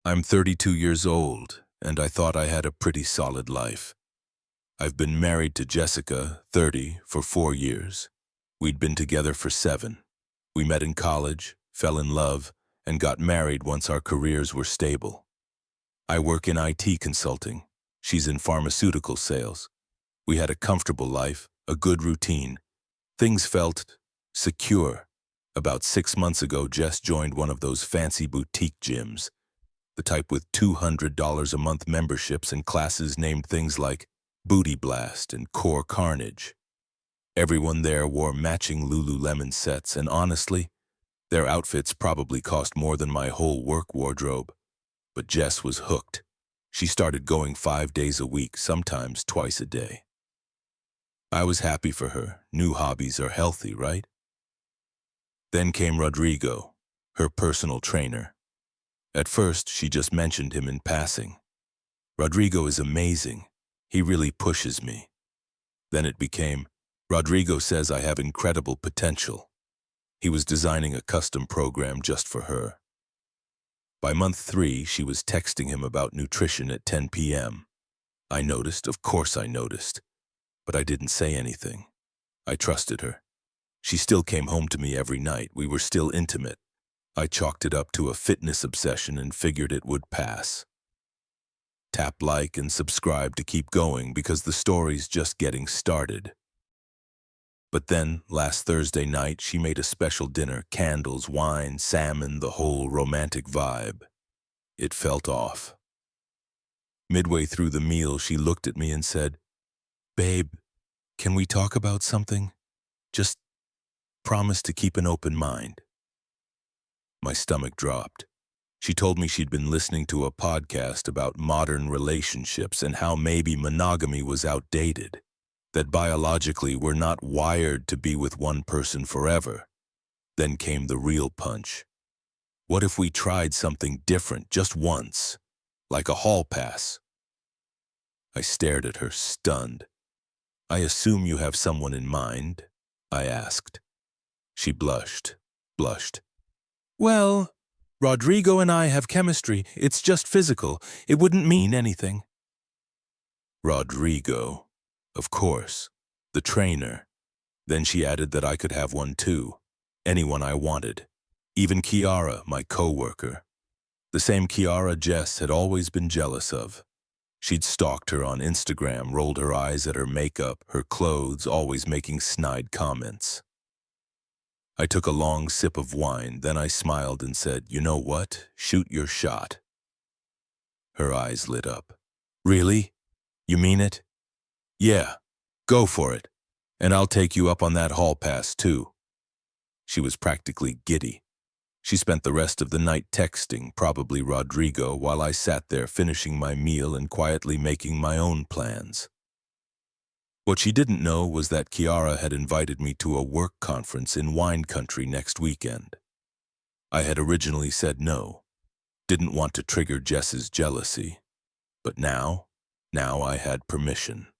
I'm 32 years old, and I thought I had a pretty solid life. I've been married to Jessica, 30, for 4 years. We'd been together for 7. We met in college, fell in love, and got married once our careers were stable. I work in IT consulting. She's in pharmaceutical sales. We had a comfortable life, a good routine. Things felt secure. About 6 months ago, Jess joined one of those fancy boutique gyms, the type with $200 a month memberships and classes named things like Booty Blast and Core Carnage. Everyone there wore matching Lululemon sets, and honestly, their outfits probably cost more than my whole work wardrobe. But Jess was hooked. She started going 5 days a week, sometimes twice a day. I was happy for her. New hobbies are healthy, right? Then came Rodrigo, her personal trainer. At first, she just mentioned him in passing. Rodrigo is amazing. He really pushes me. Then it became, Rodrigo says I have incredible potential. He was designing a custom program just for her. By month 3, she was texting him about nutrition at 10 p.m. I noticed, of course I noticed, but I didn't say anything. I trusted her. She still came home to me every night. We were still intimate. I chalked it up to a fitness obsession and figured it would pass. Tap like and subscribe to keep going because the story's just getting started. But then, last Thursday night, she made a special dinner, candles, wine, salmon, the whole romantic vibe. It felt off. Midway through the meal, she looked at me and said, "Babe, can we talk about something? Just promise to keep an open mind." My stomach dropped. She told me she'd been listening to a podcast about modern relationships and how maybe monogamy was outdated, that biologically we're not wired to be with one person forever. Then came the real punch. What if we tried something different just once, like a hall pass? I stared at her, stunned. "I assume you have someone in mind?" I asked. She blushed. "Well, Rodrigo and I have chemistry. It's just physical. It wouldn't mean anything." Rodrigo, of course, the trainer. Then she added that I could have one too, anyone I wanted, even Kiara, my co-worker. The same Kiara Jess had always been jealous of. She'd stalked her on Instagram, rolled her eyes at her makeup, her clothes, always making snide comments. I took a long sip of wine, then I smiled and said, "You know what? Shoot your shot." Her eyes lit up. "Really? You mean it?" "Yeah, go for it. And I'll take you up on that hall pass too." She was practically giddy. She spent the rest of the night texting, probably Rodrigo, while I sat there finishing my meal and quietly making my own plans. What she didn't know was that Kiara had invited me to a work conference in wine country next weekend. I had originally said no, didn't want to trigger Jess's jealousy, but now I had permission.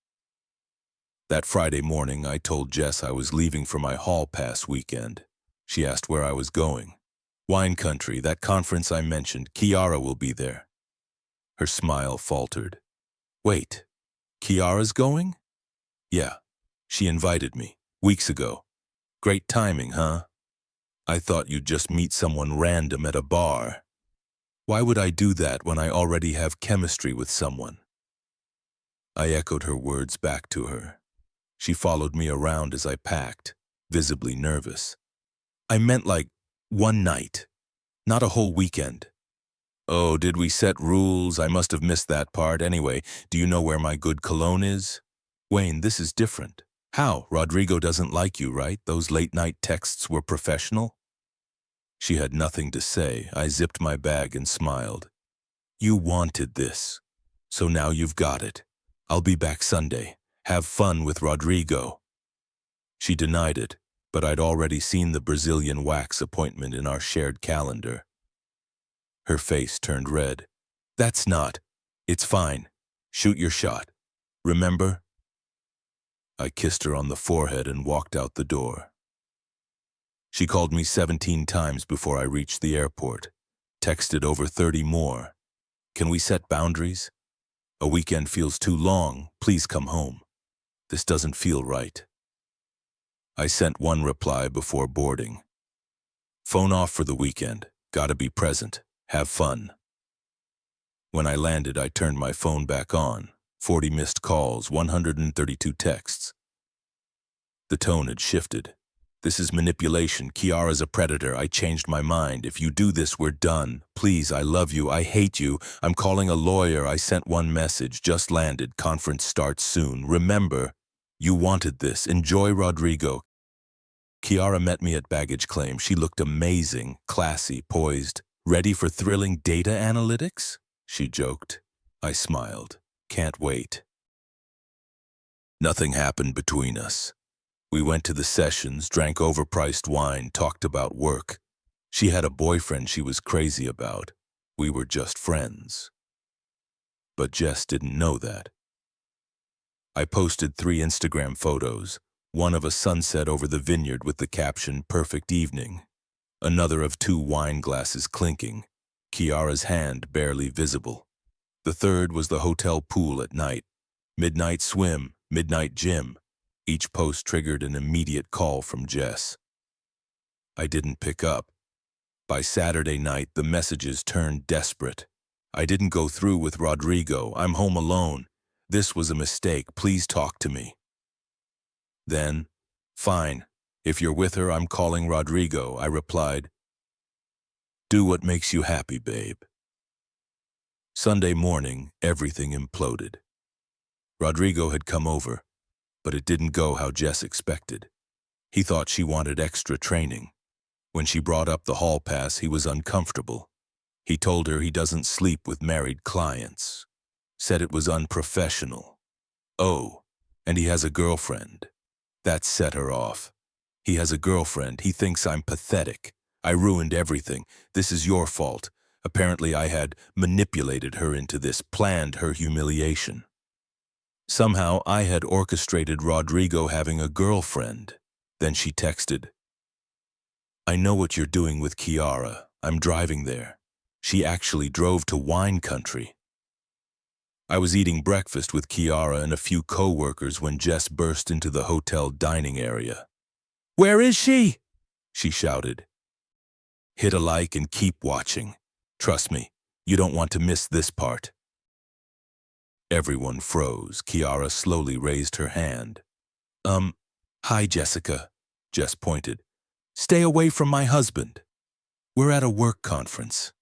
That Friday morning, I told Jess I was leaving for my hall pass weekend. She asked where I was going. "Wine country, that conference I mentioned. Kiara will be there." Her smile faltered. "Wait, Kiara's going?" "Yeah, she invited me, weeks ago. Great timing, huh? I thought you'd just meet someone random at a bar. Why would I do that when I already have chemistry with someone?" I echoed her words back to her. She followed me around as I packed, visibly nervous. "I meant like one night, not a whole weekend." "Oh, did we set rules? I must have missed that part. Anyway, do you know where my good cologne is?" "Wayne, this is different." "How? Rodrigo doesn't like you, right? Those late-night texts were professional?" She had nothing to say. I zipped my bag and smiled. "You wanted this, so now you've got it. I'll be back Sunday. Have fun with Rodrigo." She denied it, but I'd already seen the Brazilian wax appointment in our shared calendar. Her face turned red. "That's not. It's fine. Shoot your shot. Remember?" I kissed her on the forehead and walked out the door. She called me 17 times before I reached the airport, texted over 30 more. can we set boundaries? A weekend feels too long, please come home. This doesn't feel right. I sent one reply before boarding. Phone off for the weekend, gotta be present, have fun. When I landed, I turned my phone back on. 40 missed calls, 132 texts. The tone had shifted. This is manipulation. Kiara's a predator. I changed my mind. If you do this, we're done. Please, I love you. I hate you. I'm calling a lawyer. I sent one message. Just landed. Conference starts soon. Remember, you wanted this. Enjoy, Rodrigo. Kiara met me at baggage claim. She looked amazing, classy, poised. Ready for thrilling data analytics? She joked. I smiled. Can't wait. Nothing happened between us. We went to the sessions, drank overpriced wine, talked about work. She had a boyfriend she was crazy about. We were just friends. But Jess didn't know that. I posted 3 Instagram photos, one of a sunset over the vineyard with the caption, "Perfect evening," another of 2 wine glasses clinking, Kiara's hand barely visible. The third was the hotel pool at night, midnight swim, midnight gym. Each post triggered an immediate call from Jess. I didn't pick up. By Saturday night, the messages turned desperate. I didn't go through with Rodrigo. I'm home alone. This was a mistake. Please talk to me. Then, fine. If you're with her, I'm calling Rodrigo, I replied. Do what makes you happy, babe. Sunday morning, everything imploded. Rodrigo had come over, but it didn't go how Jess expected. He thought she wanted extra training. When she brought up the hall pass, he was uncomfortable. He told her he doesn't sleep with married clients. Said it was unprofessional. Oh, and he has a girlfriend. That set her off. He has a girlfriend. He thinks I'm pathetic. I ruined everything. This is your fault. Apparently I had manipulated her into this, planned her humiliation. Somehow I had orchestrated Rodrigo having a girlfriend. Then she texted, I know what you're doing with Kiara. I'm driving there. She actually drove to wine country. I was eating breakfast with Kiara and a few co-workers when Jess burst into the hotel dining area. Where is she? She shouted. Hit a like and keep watching. Trust me, you don't want to miss this part. Everyone froze. Kiara slowly raised her hand. Hi, Jessica, Jess pointed. Stay away from my husband. We're at a work conference,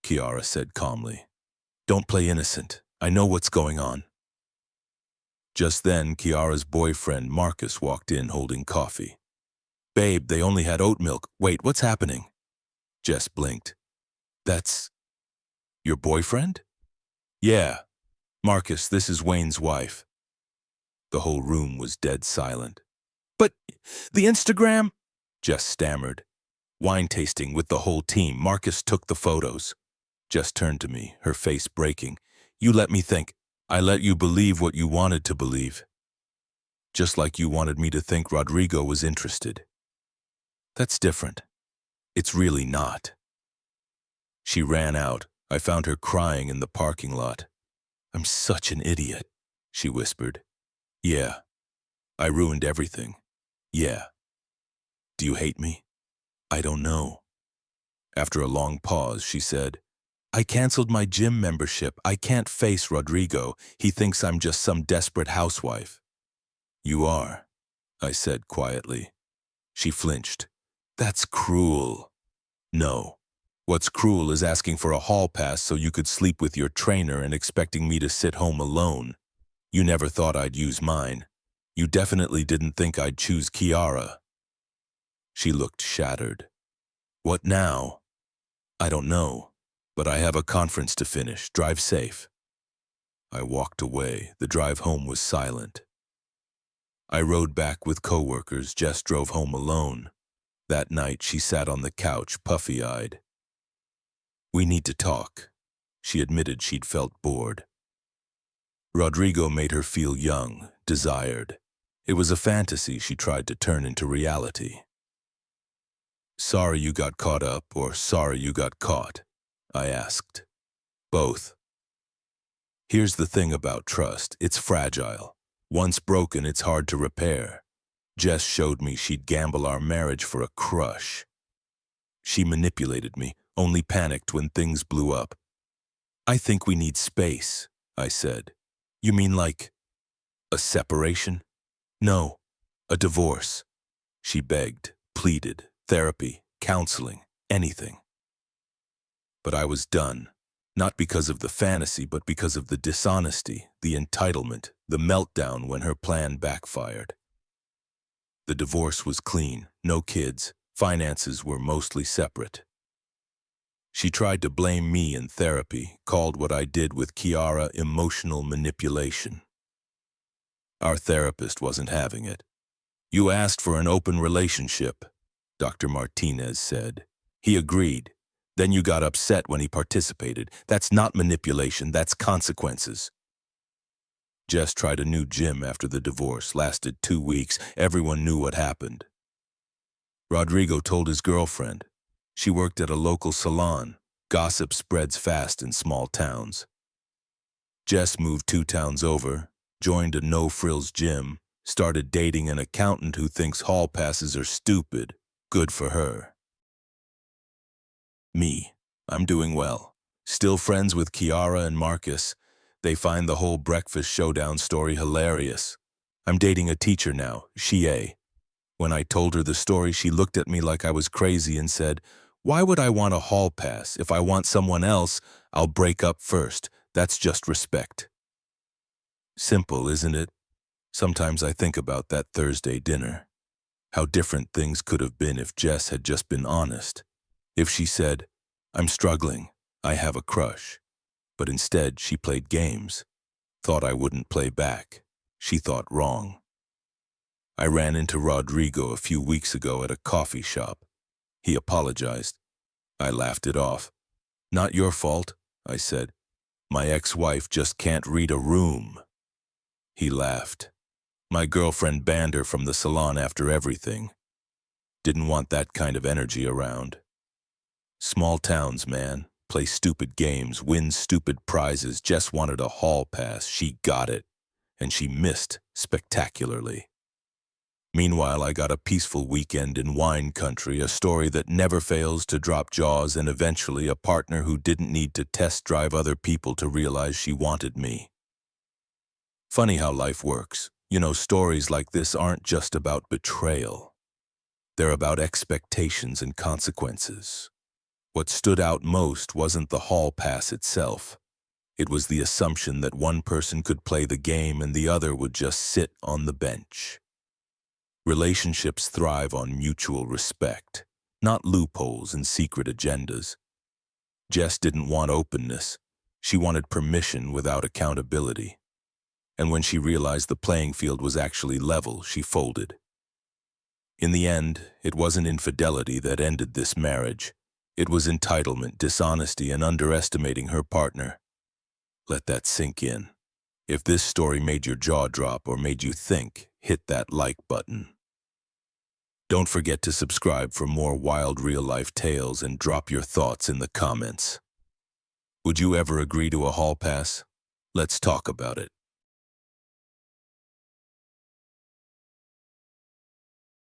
Kiara said calmly. Don't play innocent. I know what's going on. Just then, Kiara's boyfriend, Marcus, walked in holding coffee. Babe, they only had oat milk. Wait, what's happening? Jess blinked. That's your boyfriend? Yeah. Marcus, this is Wayne's wife. The whole room was dead silent. But the Instagram? Jess stammered. Wine tasting with the whole team. Marcus took the photos. Jess turned to me, her face breaking. You let me think. I let you believe what you wanted to believe. Just like you wanted me to think Rodrigo was interested. That's different. It's really not. She ran out. I found her crying in the parking lot. I'm such an idiot, she whispered. Yeah. I ruined everything. Yeah. Do you hate me? I don't know. After a long pause, she said, I canceled my gym membership. I can't face Rodrigo. He thinks I'm just some desperate housewife. You are, I said quietly. She flinched. That's cruel. No. What's cruel is asking for a hall pass so you could sleep with your trainer and expecting me to sit home alone. You never thought I'd use mine. You definitely didn't think I'd choose Kiara. She looked shattered. What now? I don't know, but I have a conference to finish. Drive safe. I walked away. The drive home was silent. I rode back with coworkers. Jess drove home alone. That night, she sat on the couch, puffy-eyed. We need to talk. She admitted she'd felt bored. Rodrigo made her feel young, desired. It was a fantasy she tried to turn into reality. Sorry you got caught up, or sorry you got caught? I asked. Both. Here's the thing about trust. It's fragile. Once broken, it's hard to repair. Jess showed me she'd gamble our marriage for a crush. She manipulated me, only panicked when things blew up. I think we need space, I said. You mean like a separation? No, a divorce. She begged, pleaded, therapy, counseling, anything. But I was done. Not because of the fantasy, but because of the dishonesty, the entitlement, the meltdown when her plan backfired. The divorce was clean, no kids, finances were mostly separate. She tried to blame me in therapy, called what I did with Kiara emotional manipulation. Our therapist wasn't having it. You asked for an open relationship, Dr. Martinez said. He agreed. Then you got upset when he participated. That's not manipulation, that's consequences. Jess tried a new gym after the divorce, lasted 2 weeks. Everyone knew what happened. Rodrigo told his girlfriend. She worked at a local salon. Gossip spreads fast in small towns. Jess moved 2 towns over, joined a no-frills gym, started dating an accountant who thinks hall passes are stupid. Good for her. Me. I'm doing well. Still friends with Kiara and Marcus. They find the whole breakfast showdown story hilarious. I'm dating a teacher now, Shie. When I told her the story, she looked at me like I was crazy and said, "Why would I want a hall pass? If I want someone else, I'll break up first. That's just respect." Simple, isn't it? Sometimes I think about that Thursday dinner. How different things could have been if Jess had just been honest. If she said, "I'm struggling, I have a crush." But instead, she played games. Thought I wouldn't play back. She thought wrong. I ran into Rodrigo a few weeks ago at a coffee shop. He apologized. I laughed it off. "Not your fault," I said. "My ex-wife just can't read a room." He laughed. "My girlfriend banned her from the salon after everything. Didn't want that kind of energy around." Small towns, man. Play stupid games, win stupid prizes. Jess wanted a hall pass. She got it. And she missed spectacularly. Meanwhile, I got a peaceful weekend in wine country, a story that never fails to drop jaws, and eventually a partner who didn't need to test drive other people to realize she wanted me. Funny how life works. You know, stories like this aren't just about betrayal. They're about expectations and consequences. What stood out most wasn't the hall pass itself. It was the assumption that one person could play the game and the other would just sit on the bench. Relationships thrive on mutual respect, not loopholes and secret agendas. Jess didn't want openness. She wanted permission without accountability. And when she realized the playing field was actually level, she folded. In the end, it wasn't infidelity that ended this marriage. It was entitlement, dishonesty, and underestimating her partner. Let that sink in. If this story made your jaw drop or made you think, hit that like button. Don't forget to subscribe for more wild real-life tales and drop your thoughts in the comments. Would you ever agree to a hall pass? Let's talk about it.